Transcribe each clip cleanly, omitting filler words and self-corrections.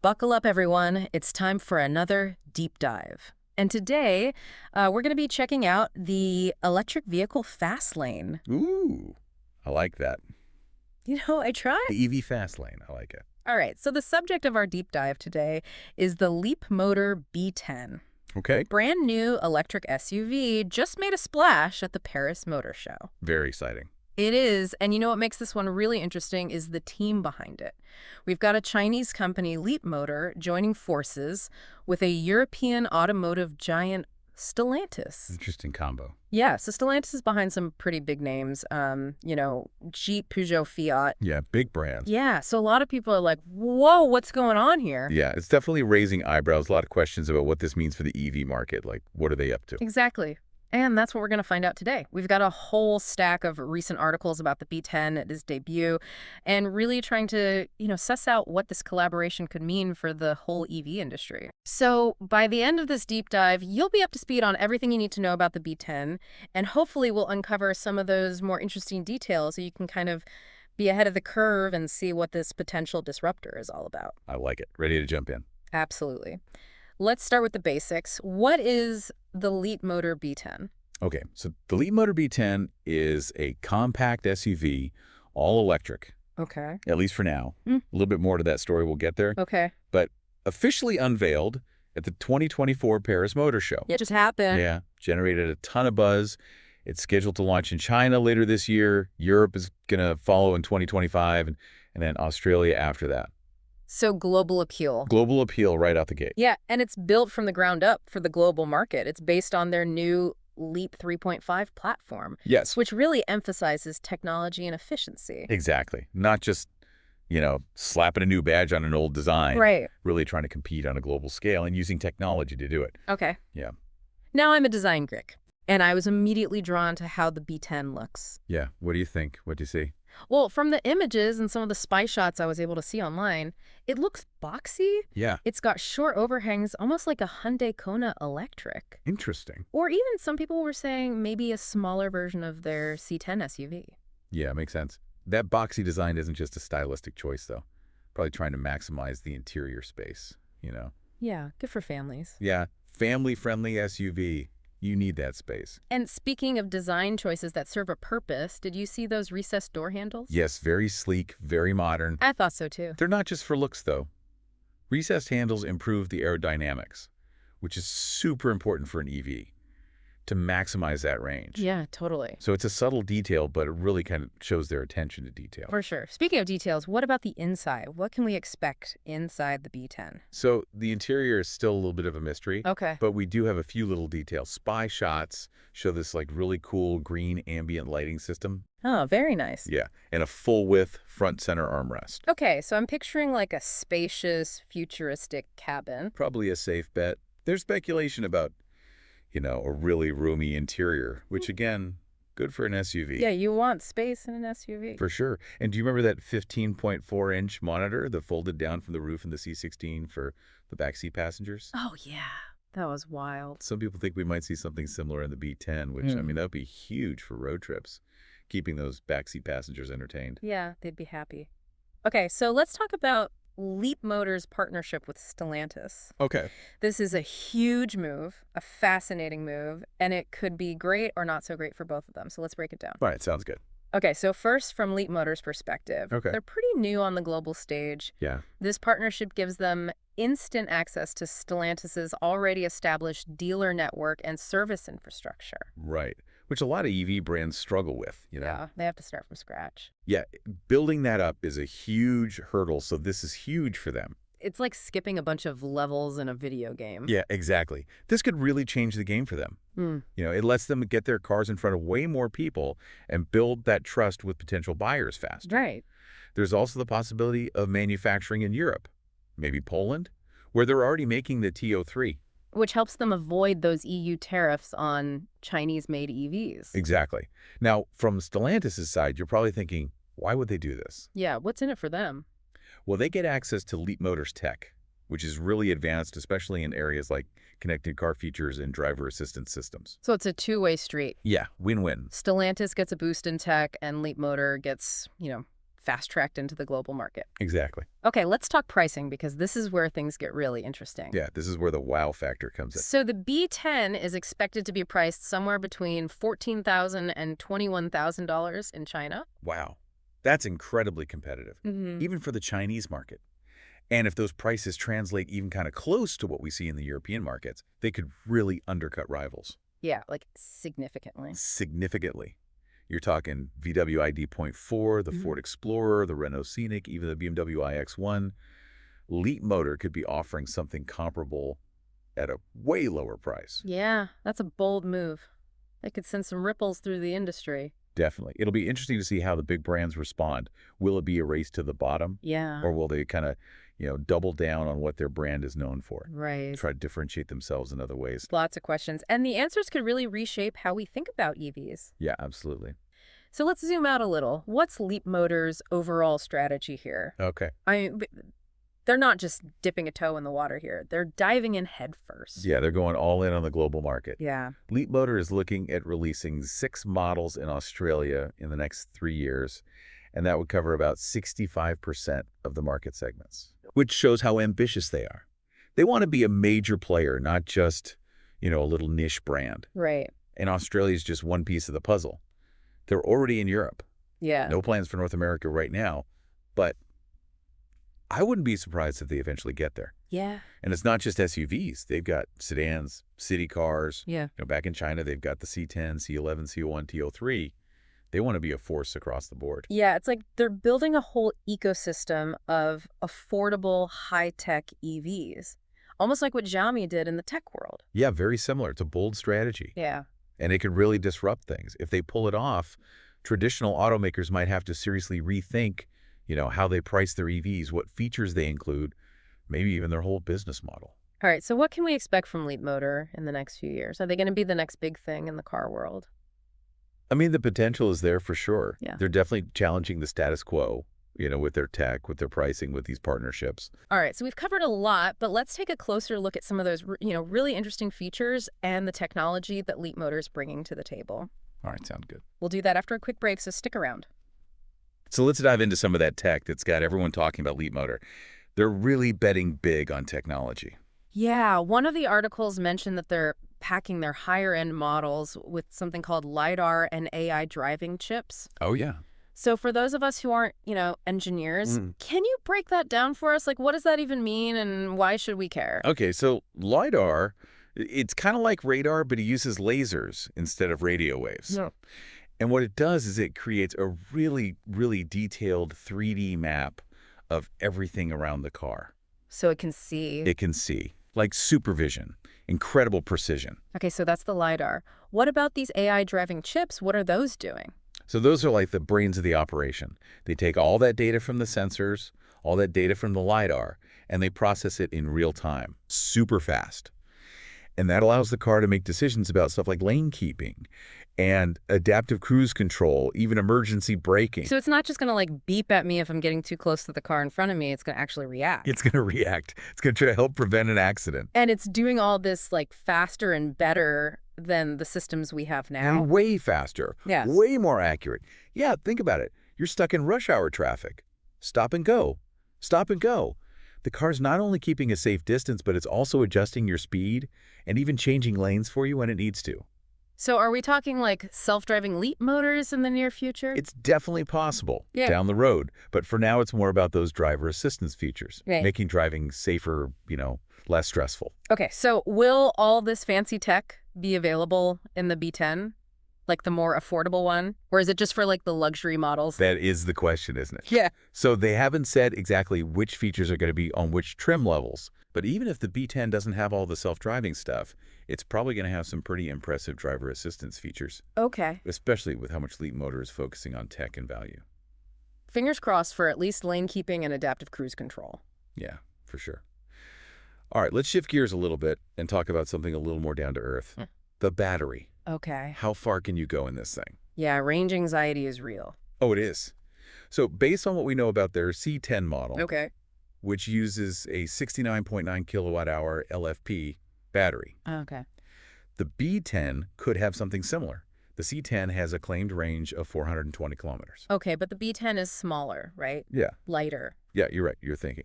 Buckle up, everyone. It's time for another deep dive. And today, we're going to be checking out the electric vehicle fast lane. Ooh, I like that. I tried. The EV fast lane, I like it. All right, so the subject of our deep dive today is the Leapmotor B10. Okay. Brand new electric SUV just made a splash at the Paris Motor Show. Very exciting. It is, and what makes this one really interesting is the team behind it. We've got a Chinese company, Leapmotor, joining forces with a European automotive giant, Stellantis. Interesting combo. Yeah, so Stellantis is behind some pretty big names, Jeep, Peugeot, Fiat. Yeah, big brands. Yeah, so a lot of people are like, whoa, what's going on here? Yeah, it's definitely raising eyebrows. A lot of questions about what this means for the EV market. Like, what are they up to? Exactly. And that's what we're going to find out today. We've got a whole stack of recent articles about the B10 at its debut and really trying to, suss out what this collaboration could mean for the whole EV industry. So by the end of this deep dive, you'll be up to speed on everything you need to know about the B10, and hopefully we'll uncover some of those more interesting details so you can kind of be ahead of the curve and see what this potential disruptor is all about. I like it. Ready to jump in. Absolutely. Let's start with the basics. What is the Leapmotor B10? Okay, so the Leapmotor B10 is a compact SUV, all electric, Okay. at least for now. A little bit more to that story, we'll get there. Okay. But officially unveiled at the 2024 Paris Motor Show. It just happened. Yeah, generated a ton of buzz. It's scheduled to launch in China later this year. Europe is going to follow in 2025, and then Australia after that. So global appeal. Global appeal right out the gate. Yeah, and it's built from the ground up for the global market. It's based on their new Leap 3.5 platform. Yes. Which really emphasizes technology and efficiency. Exactly. Not just, slapping a new badge on an old design. Right. Really trying to compete on a global scale and using technology to do it. Okay. Yeah. Now I'm a design geek, and I was immediately drawn to how the B10 looks. Yeah. What do you think? What do you see? Well, from the images and some of the spy shots I was able to see online, it looks boxy. Yeah. It's got short overhangs, almost like a Hyundai Kona electric. Interesting. Or even some people were saying maybe a smaller version of their C10 SUV. Yeah, makes sense. That boxy design isn't just a stylistic choice, though. Probably trying to maximize the interior space, Yeah, good for families. Yeah, family-friendly SUV. You need that space. And speaking of design choices that serve a purpose, did you see those recessed door handles? Yes, very sleek, very modern. I thought so too. They're not just for looks, though. Recessed handles improve the aerodynamics, which is super important for an EV, to maximize that range. Yeah, totally. So it's a subtle detail, but it really kind of shows their attention to detail. For sure. Speaking of details, what about the inside? What can we expect inside the B10? So the interior is still a little bit of a mystery. Okay. But we do have a few little details. Spy shots show this really cool green ambient lighting system. Oh, very nice. Yeah, and a full-width front center armrest. Okay, so I'm picturing like a spacious, futuristic cabin. Probably a safe bet. There's speculation about, a really roomy interior, which again, good for an SUV. Yeah, you want space in an SUV. For sure. And do you remember that 15.4-inch monitor that folded down from the roof in the C16 for the backseat passengers? Oh, yeah. That was wild. Some people think we might see something similar in the B10, which, that would be huge for road trips, keeping those backseat passengers entertained. Yeah, they'd be happy. Okay, so let's talk about Leapmotor's partnership with Stellantis. Okay. This is a huge move, a fascinating move, and it could be great or not so great for both of them. So let's break it down. All right, sounds good. Okay, so first from Leapmotor's perspective. Okay. They're pretty new on the global stage. Yeah. This partnership gives them instant access to Stellantis's already established dealer network and service infrastructure. Right. Which a lot of EV brands struggle with, Yeah, they have to start from scratch. Yeah, building that up is a huge hurdle, so this is huge for them. It's like skipping a bunch of levels in a video game. Yeah, exactly. This could really change the game for them. It lets them get their cars in front of way more people and build that trust with potential buyers faster. Right. There's also the possibility of manufacturing in Europe, maybe Poland, where they're already making the TO3. Which helps them avoid those EU tariffs on Chinese-made EVs. Exactly. Now, from Stellantis' side, you're probably thinking, why would they do this? Yeah, what's in it for them? Well, they get access to Leapmotor's tech, which is really advanced, especially in areas like connected car features and driver assistance systems. So it's a two-way street. Yeah, win-win. Stellantis gets a boost in tech, and Leapmotor gets, fast-tracked into the global market. Exactly. Okay, let's talk pricing because this is where things get really interesting. Yeah, this is where the wow factor comes in. So the B10 is expected to be priced somewhere between $14,000 and $21,000 in China. Wow. That's incredibly competitive, Hmm. even for the Chinese market. And if those prices translate even kind of close to what we see in the European markets, they could really undercut rivals Yeah, like significantly. significantly. You're talking VW ID.4, the Mhm. Ford Explorer, the Renault Scenic, even the BMW iX1. Leapmotor could be offering something comparable at a way lower price. Yeah, that's a bold move. It could send some ripples through the industry. Definitely. It'll be interesting to see how the big brands respond. Will it be a race to the bottom, Yeah, or will they kind of, double down on what their brand is known for? right. Try to differentiate themselves in other ways. Lots of questions. And the answers could really reshape how we think about EVs. Yeah, absolutely. So let's zoom out a little. What's Leapmotor's overall strategy here? Okay. I mean, they're not just dipping a toe in the water here. They're diving in head first. Yeah, they're going all in on the global market. Yeah. Leapmotor is looking at releasing 6 models in Australia in the next 3 years, and that would cover about 65% of the market segments, which shows how ambitious they are. They want to be a major player, not just, a little niche brand. Right. And Australia is just one piece of the puzzle. They're already in Europe. Yeah. No plans for North America right now, but I wouldn't be surprised if they eventually get there. Yeah. And it's not just SUVs. They've got sedans, city cars. Yeah. Back in China, they've got the C10, C11, C01, TO3. They want to be a force across the board. Yeah, it's like they're building a whole ecosystem of affordable, high-tech EVs. Almost like what Xiaomi did in the tech world. Yeah, very similar. It's a bold strategy. Yeah. And it could really disrupt things. If they pull it off, traditional automakers might have to seriously rethink, how they price their EVs, what features they include, maybe even their whole business model. All right, so what can we expect from Leapmotor in the next few years? Are they going to be the next big thing in the car world? I mean, the potential is there for sure. Yeah. They're definitely challenging the status quo, with their tech, with their pricing, with these partnerships. All right, so we've covered a lot, but let's take a closer look at some of those, really interesting features and the technology that Leapmotor is bringing to the table. All right, sound good. We'll do that after a quick break, so stick around. So let's dive into some of that tech that's got everyone talking about Leapmotor. They're really betting big on technology. Yeah, one of the articles mentioned that they're packing their higher-end models with something called LiDAR and AI driving chips. Oh, yeah. So for those of us who aren't, engineers, can you break that down for us? Like, what does that even mean and why should we care? Okay, so LiDAR, it's kind of like radar, but it uses lasers instead of radio waves. Yeah. And what it does is it creates a really, really detailed 3D map of everything around the car. So it can see. It can see, like supervision, incredible precision. Okay, so that's the LiDAR. What about these AI driving chips? What are those doing? So those are like the brains of the operation. They take all that data from the sensors, all that data from the LiDAR, and they process it in real time, super fast. And that allows the car to make decisions about stuff like lane keeping and adaptive cruise control, even emergency braking. So it's not just going to like beep at me if I'm getting too close to the car in front of me. It's going to actually react. It's going to react. It's going to try to help prevent an accident. And it's doing all this like faster and better than the systems we have now. And way faster. Yes. Way more accurate. Yeah, think about it. You're stuck in rush hour traffic. Stop and go. Stop and go. The car's not only keeping a safe distance, but it's also adjusting your speed and even changing lanes for you when it needs to. So are we talking like self-driving Leap motors in the near future? It's definitely possible Yeah. down the road, but for now it's more about those driver assistance features, Right. making driving safer, less stressful. Okay, so will all this fancy tech be available in the B10? Like the more affordable one? Or is it just for like the luxury models? That is the question, isn't it? Yeah. So they haven't said exactly which features are going to be on which trim levels, but even if the B10 doesn't have all the self-driving stuff, it's probably going to have some pretty impressive driver assistance features, Okay. especially with how much Leapmotor is focusing on tech and value. Fingers crossed for at least lane keeping and adaptive cruise control. Yeah, for sure. All right, let's shift gears a little bit and talk about something a little more down to earth. The battery. Okay. How far can you go in this thing? Yeah, range anxiety is real. Oh, it is. So based on what we know about their C10 model, Okay. which uses a 69.9 kilowatt hour LFP battery, Okay. the B10 could have something similar. The C10 has a claimed range of 420 kilometers. Okay, but the B10 is smaller, right? Yeah. Lighter. Yeah, you're right. You're thinking.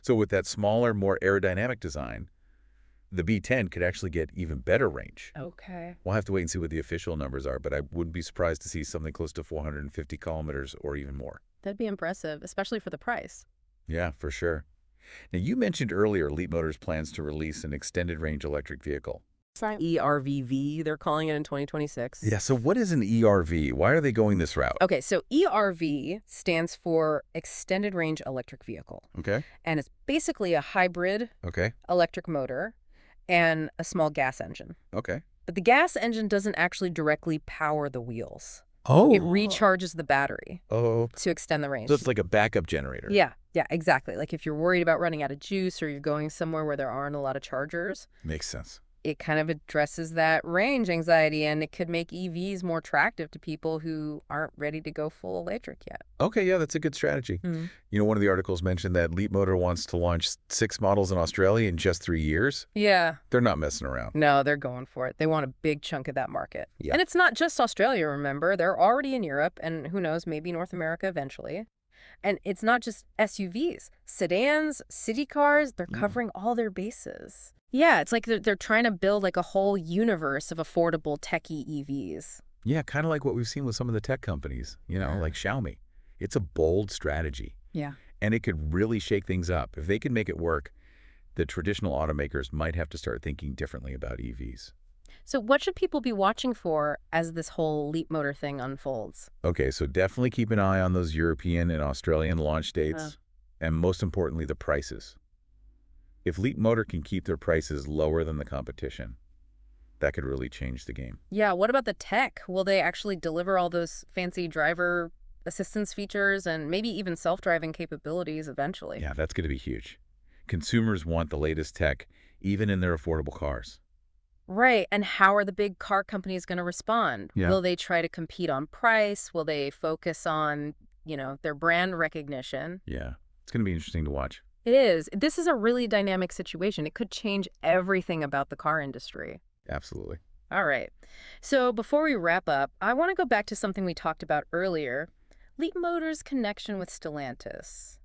So with that smaller, more aerodynamic design, the B10 could actually get even better range. Okay. We'll have to wait and see what the official numbers are, but I wouldn't be surprised to see something close to 450 kilometers or even more. That'd be impressive, especially for the price. Yeah, for sure. Now, you mentioned earlier Leapmotor's plans to release an extended range electric vehicle. ERVV, they're calling it in 2026. Yeah, so what is an ERV? Why are they going this route? Okay, so ERV stands for Extended Range Electric Vehicle. Okay. And it's basically a hybrid Okay. electric motor and a small gas engine. Okay. But the gas engine doesn't actually directly power the wheels. Oh. It recharges the battery Oh. to extend the range. So it's like a backup generator. Yeah, exactly. Like if you're worried about running out of juice or you're going somewhere where there aren't a lot of chargers, Makes sense. it kind of addresses that range anxiety, and it could make EVs more attractive to people who aren't ready to go full electric yet. Okay, yeah, that's a good strategy. You know, one of the articles mentioned that Leapmotor wants to launch 6 models in Australia in just 3 years. Yeah. They're not messing around. No, they're going for it. They want a big chunk of that market. Yeah. And it's not just Australia, remember. They're already in Europe, and who knows, maybe North America eventually. And it's not just SUVs. Sedans, city cars, they're covering all their bases. Yeah, it's like they're trying to build like a whole universe of affordable techie EVs. Yeah, kind of like what we've seen with some of the tech companies, you know, like Xiaomi. It's a bold strategy, Yeah. and it could really shake things up. If they can make it work, the traditional automakers might have to start thinking differently about EVs. So what should people be watching for as this whole Leapmotor thing unfolds? Okay, so definitely keep an eye on those European and Australian launch dates, and most importantly, the prices. If Leapmotor can keep their prices lower than the competition, that could really change the game. Yeah, what about the tech? Will they actually deliver all those fancy driver assistance features and maybe even self-driving capabilities eventually? Yeah, that's going to be huge. Consumers want the latest tech, even in their affordable cars. Right, and how are the big car companies going to respond? Yeah. Will they try to compete on price? Will they focus on, their brand recognition? Yeah, it's going to be interesting to watch. It is. This is a really dynamic situation. It could change everything about the car industry. Absolutely. All right. So before we wrap up, I want to go back to something we talked about earlier, Leapmotor's connection with Stellantis.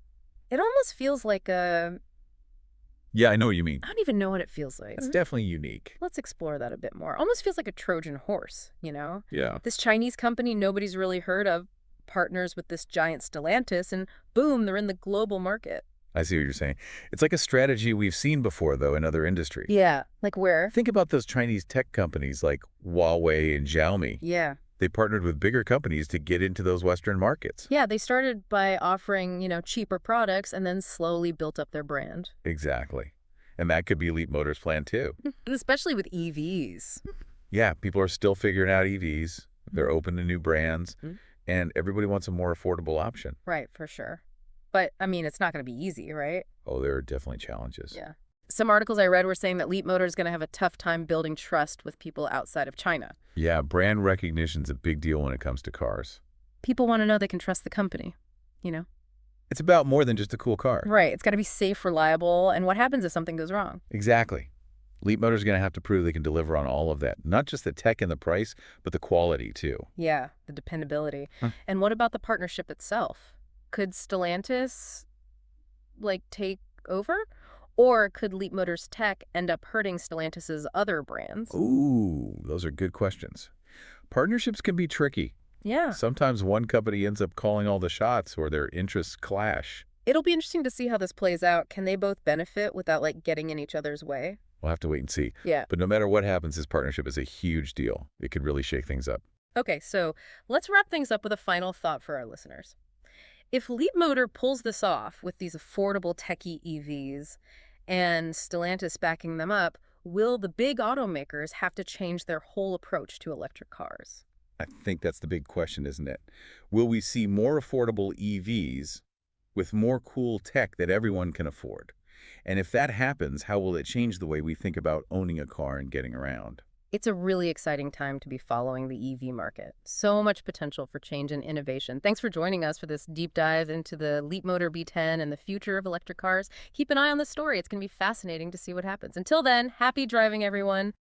It almost feels like Yeah, I know what you mean. I don't even know what it feels like. It's definitely unique. Let's explore that a bit more. Almost feels like a Trojan horse, Yeah. This Chinese company nobody's really heard of partners with this giant Stellantis, and boom, they're in the global market. I see what you're saying. It's like a strategy we've seen before, though, in other industries. Yeah, like where? Think about those Chinese tech companies like Huawei and Xiaomi. Yeah. They partnered with bigger companies to get into those Western markets. Yeah, they started by offering, cheaper products and then slowly built up their brand. Exactly. And that could be Leapmotor's plan, too. Especially with EVs. Yeah, people are still figuring out EVs. They're open to new brands, and everybody wants a more affordable option. Right, for sure. But, it's not going to be easy, right? Oh, there are definitely challenges. Yeah. Some articles I read were saying that Leapmotor is going to have a tough time building trust with people outside of China. Yeah, brand recognition's a big deal when it comes to cars. People want to know they can trust the company, It's about more than just a cool car. Right. It's got to be safe, reliable, and what happens if something goes wrong? Exactly. Leapmotor's going to have to prove they can deliver on all of that. Not just the tech and the price, but the quality, too. Yeah, the dependability. And what about the partnership itself? Could Stellantis, take over? Or could Leapmotor's tech end up hurting Stellantis's other brands? Ooh, those are good questions. Partnerships can be tricky. Yeah. Sometimes one company ends up calling all the shots or their interests clash. It'll be interesting to see how this plays out. Can they both benefit without, getting in each other's way? We'll have to wait and see. Yeah. But no matter what happens, this partnership is a huge deal. It could really shake things up. Okay, so let's wrap things up with a final thought for our listeners. If Leapmotor pulls this off with these affordable techie EVs and Stellantis backing them up, will the big automakers have to change their whole approach to electric cars? I think that's the big question, isn't it? Will we see more affordable EVs with more cool tech that everyone can afford? And if that happens, how will it change the way we think about owning a car and getting around? It's a really exciting time to be following the EV market. So much potential for change and innovation. Thanks for joining us for this deep dive into the Leapmotor B10 and the future of electric cars. Keep an eye on the story. It's going to be fascinating to see what happens. Until then, happy driving, everyone.